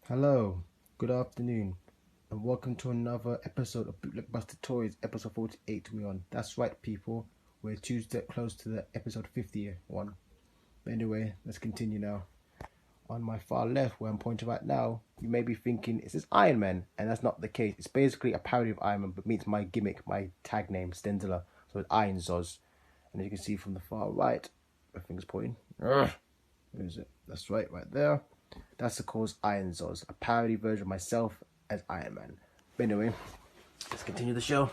Hello, good afternoon, and welcome to another episode of Bootleg Buster Toys, episode 48 we're on. That's right, people, we're Tuesday close to the episode 50 one. But anyway, let's continue now. On my far left, where I'm pointing right now, you may be thinking, is this Iron Man? And that's not the case. It's basically a parody of Iron Man, but meets my gimmick, my tag name, ZTENZILA. So it's Iron Zoz. And as you can see from the far right, my finger's pointing. Where is it? That's right there. That's of course Iron Zoz, a parody version of myself as Iron Man. But anyway, let's continue the show.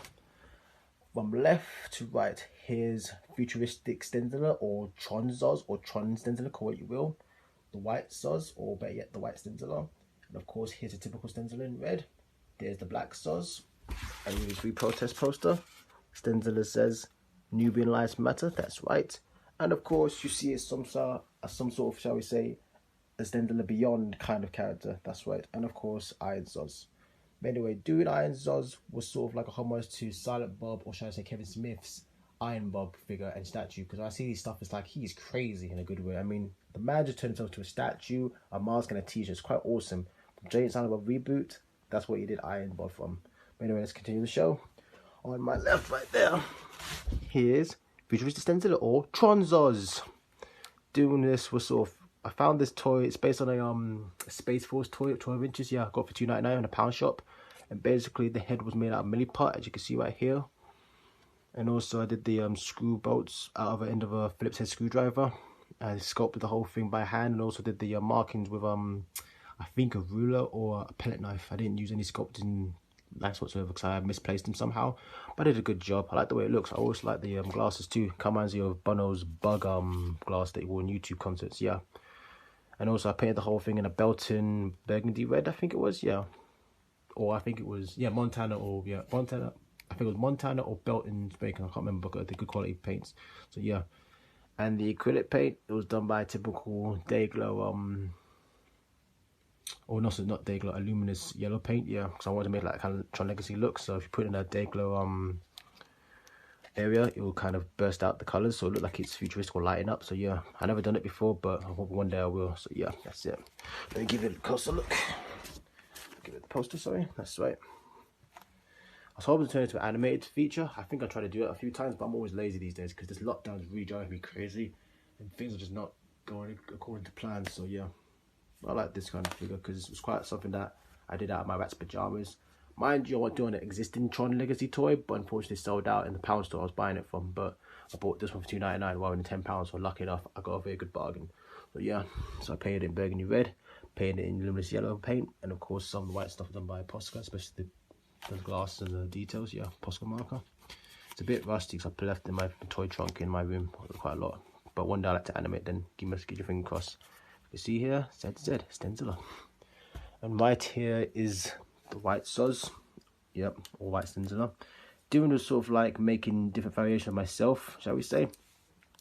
From left to right, here's futuristic ZTENZILA, or TRON Zoz, or TRON ZTENZILA, call it you will. The white Zoz, or better yet, the white ZTENZILA. And of course, here's a typical ZTENZILA in red. There's the black Zoz. And here's the protest poster. ZTENZILA says, Nubian lives matter, that's right. And of course, you see it's some sort of, shall we say, a ZTENZILA Beyond kind of character, that's right. And of course, Iron Zoz. But anyway, doing Iron Zoz was sort of like a homage to Silent Bob, or should I say Kevin Smith's Iron Bob figure and statue, because I see these stuff, it's like he's crazy in a good way. I mean, the man just turned himself to a statue, a mask and a t-shirt. It's quite awesome. From Giant Silent Bob reboot, that's what he did Iron Bob from. But anyway, let's continue the show. On my left right there, here's futuristic ZTENZILA, or TRON Zoz. Doing this was sort of, I found this toy. It's based on a Space Force toy at 12 inches. Yeah, I got it for $2.99 in a pound shop. And basically, the head was made out of milliput, as you can see right here. And also, I did the screw bolts out of the end of a Phillips head screwdriver. I sculpted the whole thing by hand, and also did the markings with I think a ruler or a pellet knife. I didn't use any sculpting knives whatsoever because I misplaced them somehow. But I did a good job. I like the way it looks. I always like the glasses too. Reminds me of Bono's bug glass that he wore in YouTube concerts. Yeah. And also I painted the whole thing in a Belton burgundy red, I think it was, yeah. Or I think it was, yeah, Montana, or yeah, Montana. I think it was Montana or Belton bacon. I can't remember, but they're good quality paints. So yeah. And the acrylic paint, it was done by a typical Dayglow, or not Dayglow, a luminous yellow paint, yeah. Because I wanted to make like kind of Tron Legacy look. So if you put in a Dayglow area, it will kind of burst out the colors, so it look like it's futuristic or lighting up. So yeah, I never done it before, but I hope one day I will. So yeah, that's it. Let me give it a closer look. Give it the poster, sorry. That's right. I was hoping to turn it into an animated feature. I think I tried to do it a few times, but I'm always lazy these days because this lockdown is really driving me crazy and things are just not going according to plan. So yeah, I like this kind of figure because it was quite something that I did out of my rat's pajamas. Mind you, I was doing an existing Tron Legacy toy, but unfortunately sold out in the pound store I was buying it from. But I bought this one for $2.99 rather than £10, so lucky enough, I got a very good bargain. But yeah, so I painted it in burgundy red, painted it in luminous yellow paint, and of course some white stuff done by Posca, especially the glasses and the details. Yeah, Posca marker. It's a bit rusty because I left in my toy trunk in my room quite a lot. But one day I like to animate, then you must get your finger crossed. You see here, ZTENZILA. And right here is the white Zoz, yep, all white ZTENZILA. Doing this sort of like making different variations of myself, shall we say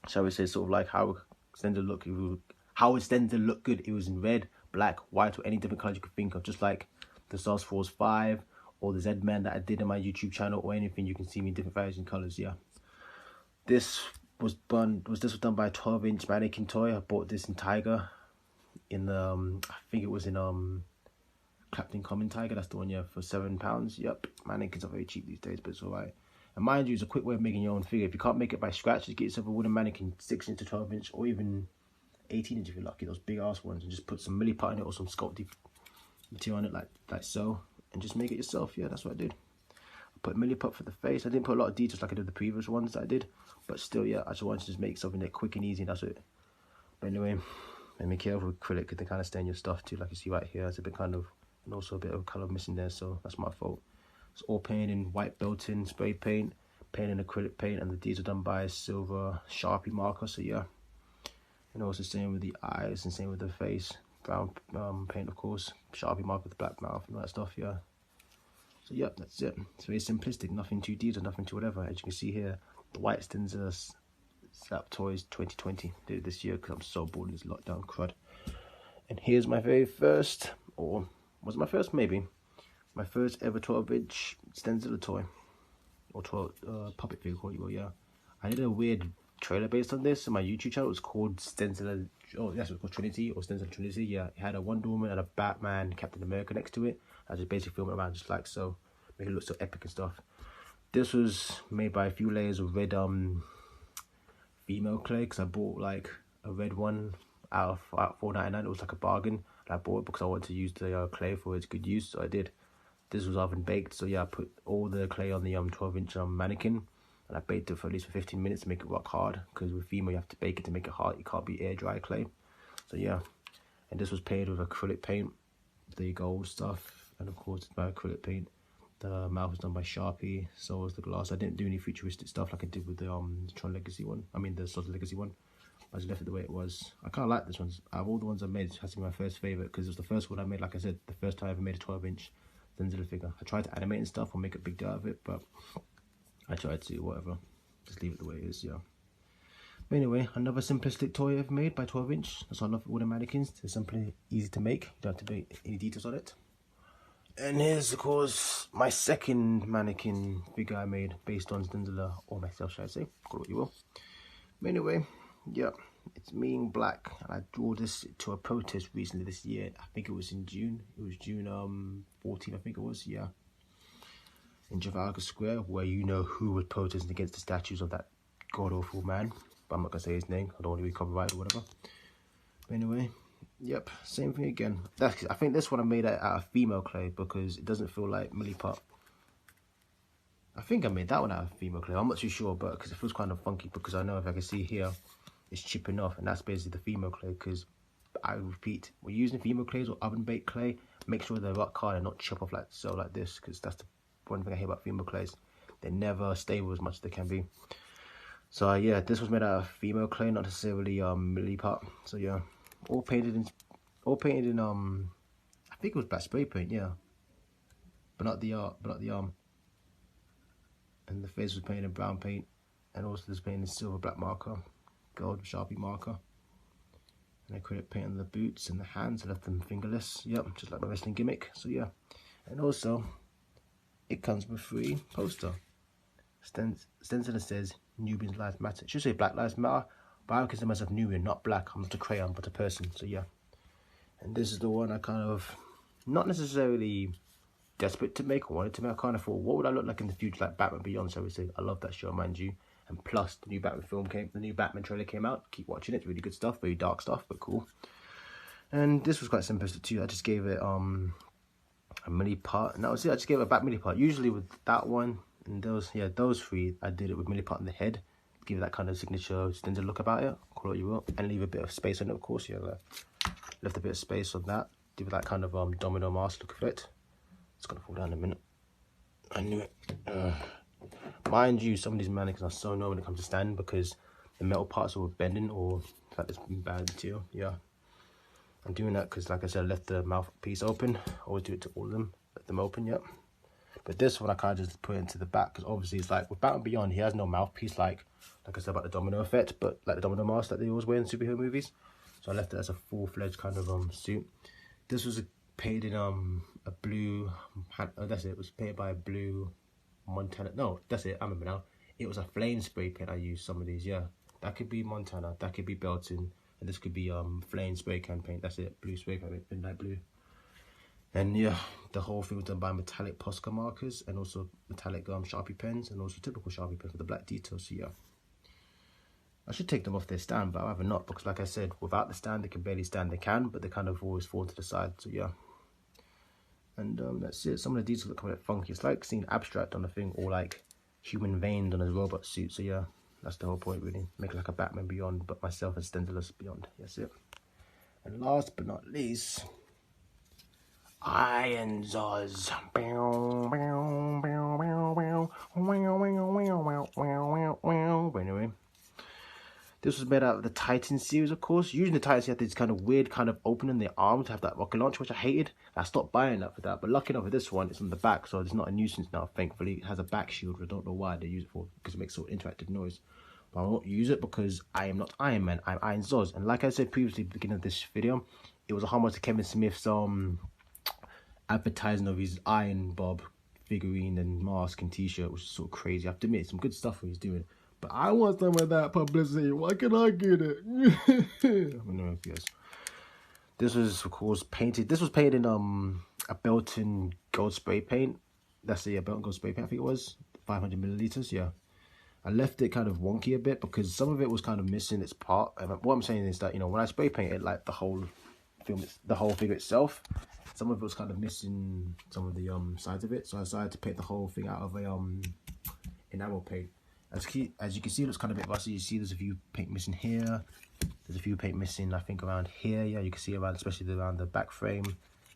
sort of like how ZTENZILA look. How would ZTENZILA look good? It was in red, black, white, or any different colors you could think of, just like the Zoz Force 5 or the Z-Man that I did in my YouTube channel, or anything you can see me in different variations colors. Yeah, this was done by a 12-inch mannequin toy. I bought this in Tiger in the I think it was in Captain Common Tiger, that's the one, yeah, for £7. Yep, mannequins are very cheap these days, but it's alright. And mind you, it's a quick way of making your own figure. If you can't make it by scratch, just get yourself a wooden mannequin, 6-inch to 12-inch, or even 18-inch if you're lucky, those big ass ones, and just put some milliput in it or some sculpted material on it, like so, and just make it yourself. Yeah, that's what I did. I put milliput for the face. I didn't put a lot of details like I did the previous ones that I did, but still, yeah, I just wanted to just make something that quick and easy, and that's it. But anyway, and be careful with acrylic because they kind of stain your stuff too, like you see right here. It's a bit kind of, and also a bit of colour missing there, so that's my fault. It's all painted in white Belton spray paint, painted in acrylic paint, and the details are done by a silver Sharpie marker, so yeah. And also same with the eyes and same with the face. Brown paint, of course, Sharpie marker with the black mouth and all that stuff, yeah. So yeah, that's it. It's very simplistic, nothing too detailed, nothing too whatever. As you can see here, the white ZTENZILA Slap Toys 2020. Did it this year because I'm so bored of this lockdown crud. And here's my very first, or was it my first? Maybe. My first ever 12-inch ZTENZILA toy. Or 12, puppet figure, call you will, yeah. I did a weird trailer based on this on my YouTube channel. It was called ZTENZILA oh yes, it was called Trinity or Stencil Trinity. Yeah, it had a Wonder Woman and a Batman, Captain America next to it. I just basically filmed it around just like so, make it look so epic and stuff. This was made by a few layers of red female clay, because I bought like a red one out of $4.99. It was like a bargain. And I bought it because I wanted to use the clay for its good use, so I did. This was oven baked, so yeah, I put all the clay on the 12-inch mannequin, and I baked it for at least 15 minutes to make it rock hard, because with female you have to bake it to make it hard. You can't be air dry clay. So yeah, and this was painted with acrylic paint, the gold stuff, and of course it's by acrylic paint. The mouth was done by Sharpie, so was the glass. I didn't do any futuristic stuff like I did with the Tron Legacy one. I mean the Slaughter Legacy one. I just left it the way it was. I kind of like this one. Out of all the ones I made, it has to be my first favourite, because it was the first one I made, like I said, the first time I ever made a 12-inch ZTENZILA figure. I tried to animate and stuff or make a big deal out of it, but I tried to, whatever. Just leave it the way it is, yeah. But anyway, another simplistic toy I've made by 12-inch. That's why I love all the mannequins. They're simply easy to make. You don't have to make any details on it. And here's, of course, my second mannequin figure I made based on ZTENZILA, or myself, should I say. Call it what you will. But anyway, yeah, it's me in black. And I drew this to a protest recently this year. I think it was in June. It was June 14, I think it was, yeah. In Trafalgar Square, where you know who was protesting against the statues of that god-awful man. But I'm not going to say his name. I don't want to be copyrighted or whatever. But anyway, yep, same thing again. I think this one I made out of female clay because it doesn't feel like milliput. I think I made that one out of female clay. I'm not too sure, but because it feels kind of funky, because I know if I can see here, it's chipping off, and that's basically the female clay. Because I repeat, we're using female clays or oven baked clay. Make sure they're rock hard and not chip off like so, like this, because that's the one thing I hear about female clays. They're never stable as much as they can be. So yeah, this was made out of female clay, not necessarily milliput. So yeah, all painted in I think it was black spray paint, yeah, but not the arm. And the face was painted in brown paint, and also this paint in silver black marker, gold Sharpie marker, and acrylic paint on the boots and the hands. I left them fingerless. Yep, just like my wrestling gimmick. So yeah, and also it comes with a free poster. ZTENZILA says Nubians Lives Matter. It should say Black Lives Matter, but I consider myself Nubian, not black. I'm not a crayon, but a person. So yeah, and this is the one I kind of, not necessarily desperate to make or wanted to make. I kind of thought, what would I look like in the future, like Batman Beyond? So I would say, I love that show, mind you. And plus, the new Batman trailer came out. Keep watching it. Really good stuff, very dark stuff, but cool. And this was quite simplistic too. I just gave it a milliput, and that was it. I just gave it a back milliput. Usually with that one and those three, I did it with milliput in the head, give it that kind of signature ZTENZILA look about it. Call it what you will, and leave a bit of space on it. Of course, yeah, left a bit of space on that. Give it that kind of domino mask look of it. It's gonna fall down in a minute. I knew it. Mind you, some of these mannequins are so annoying when it comes to standing, because the metal parts are bending, or in fact it's bad material. Yeah, I'm doing that because, like I said, I left the mouthpiece open. I always do it to all of them, let them open. Yep. But this one I kind of just put into the back, because obviously it's like with Batman Beyond, he has no mouthpiece, like I said about the domino effect, but like the domino mask that they always wear in superhero movies. So I left it as a full-fledged kind of suit. This was painted in a blue. That's it. It was painted by a blue Montana. No, that's it. I remember now. It was a flame spray paint. I used some of these. Yeah, that could be Montana. That could be Belton, and this could be flame spray can paint. That's it. Blue spray paint, midnight blue. And yeah, the whole thing was done by metallic Posca markers, and also metallic Sharpie pens, and also typical Sharpie pens with the black details. So yeah, I should take them off their stand, but I'd rather not, because like I said, without the stand they can barely stand. They can, but they kind of always fall to the side. So yeah, and that's it. Some of the details look kind of funky. It's like seeing abstract on the thing, or like human veins on his robot suit. So yeah, that's the whole point really. Make it like a Batman Beyond, but myself as ZTENZILA's Beyond. That's it. And last but not least, Iron Zoz. But anyway, this was made out of the Titan series, of course. Using the Titans, you have this kind of weird kind of opening their arm to have that rocket launcher, which I hated. I stopped buying that for that. But lucky enough with this one, it's on the back, so it's not a nuisance now, thankfully. It has a back shield, I don't know why they use it for, because it makes sort of interactive noise. But I won't use it because I am not Iron Man, I'm Iron Zoz. And like I said previously at the beginning of this video, it was a homage to Kevin Smith's advertising of his Iron Bob figurine and mask and t-shirt, which is sort of crazy. I have to admit, some good stuff what he's doing, But I want some of that publicity. Why can't I get it? No, yes. This was, of course, painted. This was painted in a Belton gold spray paint. That's the Belton gold spray paint, I think it was. 500 milliliters, yeah. I left it kind of wonky a bit because some of it was kind of missing its part. And what I'm saying is that, you know, when I spray painted like the whole film, the whole figure itself, some of it was kind of missing some of the sides of it. So I decided to paint the whole thing out of a enamel paint. As you can see, it looks kind of a bit rusty. You see there's a few paint missing here. There's a few paint missing, I think, around here. Yeah, you can see around, especially around the back frame,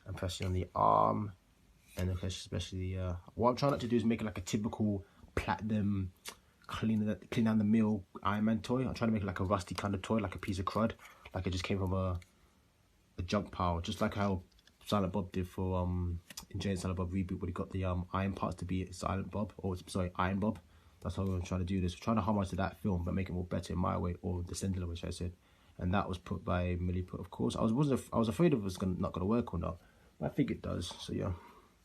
and especially on the arm, and especially what I'm trying not to do is make it like a typical platinum clean down the mill Iron Man toy. I'm trying to make it like a rusty kind of toy, like a piece of crud, like it just came from a junk pile, just like how Silent Bob did for in Jay and Silent Bob reboot, where he got the iron parts to be Silent Bob, or sorry, Iron Bob. That's how we're trying to do this. We're trying to homage to that film, but make it more better in my way, or the ZTENZILA, which I said, and that was put by Milliput, of course. I was afraid it was not gonna work or not, but I think it does. So yeah,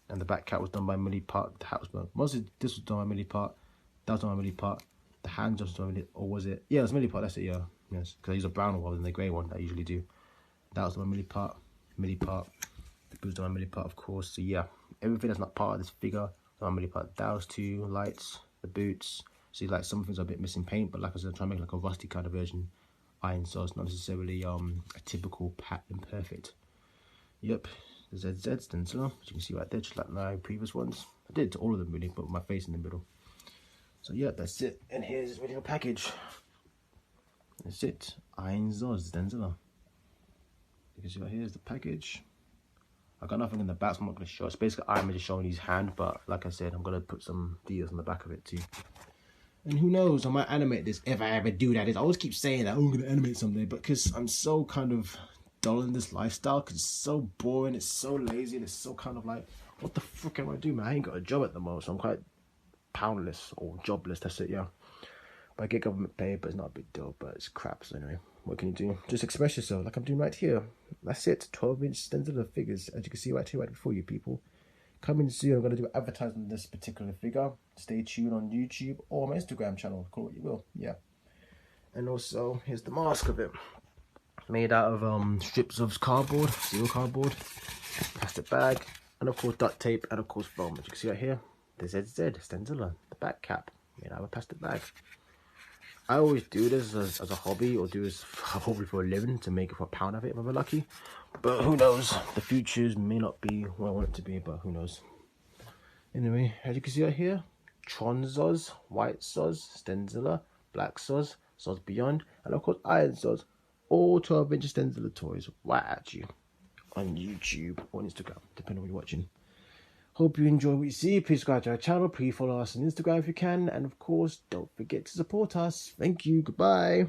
and the back cap was done by Milliput. The hat was done. Mostly this was done by Milliput. That was done by Milliput. The hand just done by Milliput, or was it? Yeah, it was Milliput. That's it. Yeah, yes, because I use a brown one rather than the grey one that I usually do. That was done by Milliput. The boots done by Milliput, of course. So yeah, everything that's not part of this figure done by Milliput. Those two lights, the boots. See, like some things are a bit missing paint, but like I said, I'm trying to make like a rusty kind of version. Iron, so it's not necessarily a typical pattern perfect. Yep, the ZZ ZTENZILA, as you can see right there, just like my previous ones. I did all of them really, but with my face in the middle. So yeah, that's it. And here's the video package. That's it. Iron ZTENZILA. You can see right here is the package. I got nothing in the back, so I'm not going to show. It's basically Iron Man just showing his hand, but like I said, I'm going to put some details on the back of it too. And who knows, I might animate this if I ever do that. I always keep saying that, oh, I'm going to animate someday, but because I'm so kind of dull in this lifestyle, because it's so boring, it's so lazy, and it's so kind of like, what the fuck am I doing, man? I ain't got a job at the moment, so I'm quite poundless or jobless, that's it, yeah. But I get government pay, but it's not a big deal, but it's crap, so anyway. What can you do? Just express yourself like I'm doing right here. That's it. 12-inch ZTENZILA figures, as you can see right here, right before you people. Coming soon, I'm going to do advertising on this particular figure. Stay tuned on YouTube or my Instagram channel. Call it what you will. Yeah. And also, here's the mask of it. Made out of strips of cardboard, steel cardboard, plastic bag, and of course duct tape, and of course foam. As you can see right here, the ZZ ZTENZILA, the back cap, made out of a plastic bag. I always do this as a hobby, or do this hobby for a living, to make it for £1 of it if I'm lucky. But who knows, the futures may not be what I want it to be, but who knows. Anyway, as you can see right here, TRON Zoz, White Zoz, ZTENZILA, Black Zoz, Zoz Beyond, and of course Iron Zoz. All 12-inch ZTENZILA toys right at you on YouTube or Instagram, depending on what you're watching. Hope you enjoy what you see. Please subscribe to our channel. Please follow us on Instagram if you can. And of course, don't forget to support us. Thank you. Goodbye.